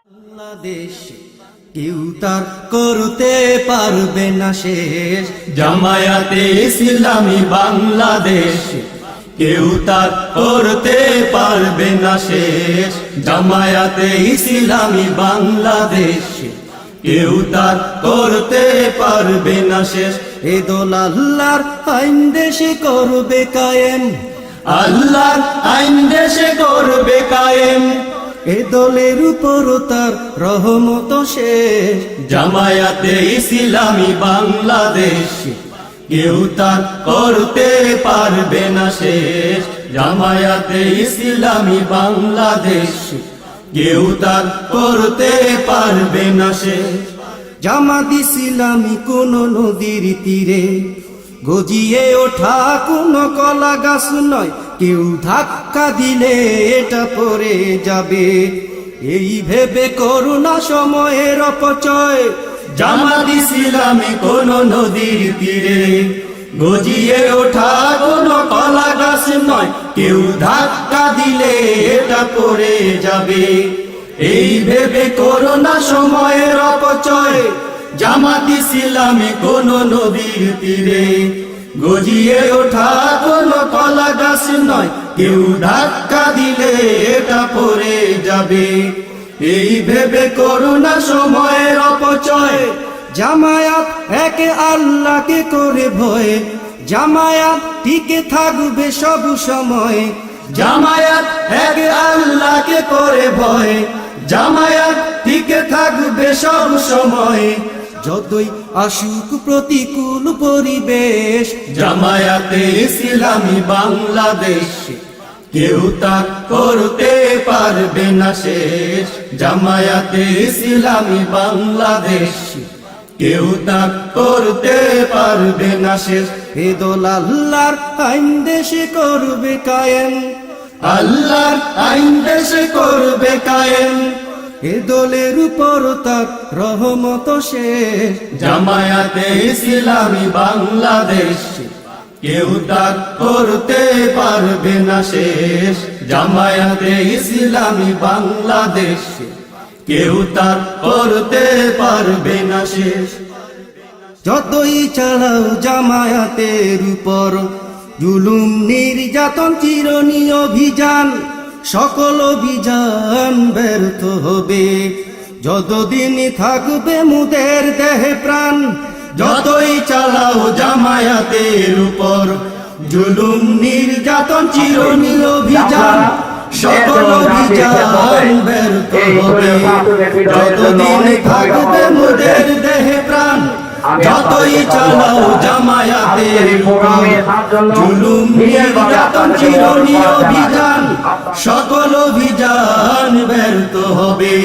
বাংলাদেশে কেউ তার করতে পারবে না শেষ। জামায়াতে ইসলামী বাংলাদেশ কেউ তার করতে পারবে না শেষ। জামায়াতে ইসলামী বাংলাদেশ কেউ তার করতে পারবে না শেষ। এ দল আল্লাহর আইন দেশে করবে কায়েম, আল্লাহর আইন দেশে করবে কায়েম। এ দলের উপর তার রহমত শেষ। জামায়াতে ইসলামী বাংলাদেশ কেউ তার করতে পারবে না শেষ। জামায়াতে ইসলামী বাংলাদেশ কেউ তার করতে পারবে না শেষ। জামাত ইসলামী কোন নদীর তীরে গজিয়ে ওঠা কোন কলা গাছ নয়, কেউ ধাক্কা দিলে এটা পড়ে যাবে, এই ভেবে করোনা সময়ের অপচয়। জামাত ইসলামী কোন নদীর তীরে গজিয়ে ওঠা কোন কলা গাছ নয়, কেউ ধাক্কা দিলে এটা পড়ে যাবে, এই ভেবে করোনা সময়ের অপচয়। জামাত ইসলামী কোন নদীর তীরে গজিয়ে ওঠা কোন কলা গাছ নয়, কেউ ধাক্কা দিলে এটা পড়ে যাবে, এই ভেবে করোনা সময়ের অপচয়। জামায়াত একে আল্লাহকে করে ভয়, জামায়াত টিকে থাকবে সব সময়। জামায়াত এক আল্লাহকে করে ভয়, জামায়াত টিকে থাকবে সব সময়। যতই আসুক প্রতিকূল পরিবেশ, জামায়াতে ইসলামী বাংলাদেশ কেউ তা করতে পারবে না শেষ। জামায়াতে ইসলামী বাংলাদেশ কেউ তা করতে পারবে না শেষ। এ দল আল্লাহর আইন দেশে করবে কায়েম, আল্লাহর আইন দেশে করবে কায়েম। এ দলের উপর তার রহমত শেষ। জামায়াতে ইসলামী বাংলাদেশ কেউ তা করতে পারবে না শেষ। জামায়াতে ইসলামী বাংলাদেশ কেউ তা করতে পারবে না শেষ। যতই চালাও জামায়াতের উপর জুলুম নির্যাতন চিরনি অভিযান, সকল অভিযান ব্যর্থ হবে যতদিন থাকবে মুদের দেহে প্রাণ। যতই চালাও জামায়াতের উপর জুলুম নির্যাতন চিরনি অভিযান, সকল অভিযান ব্যর্থ হবে যতদিন থাকবে মুদের দেহে প্রাণ। যতই চালাও জামায়াতের উপর জুলুম নির্যাতন চিরনি অভিযান, সকল অভিযান ব্যর্থ হবে।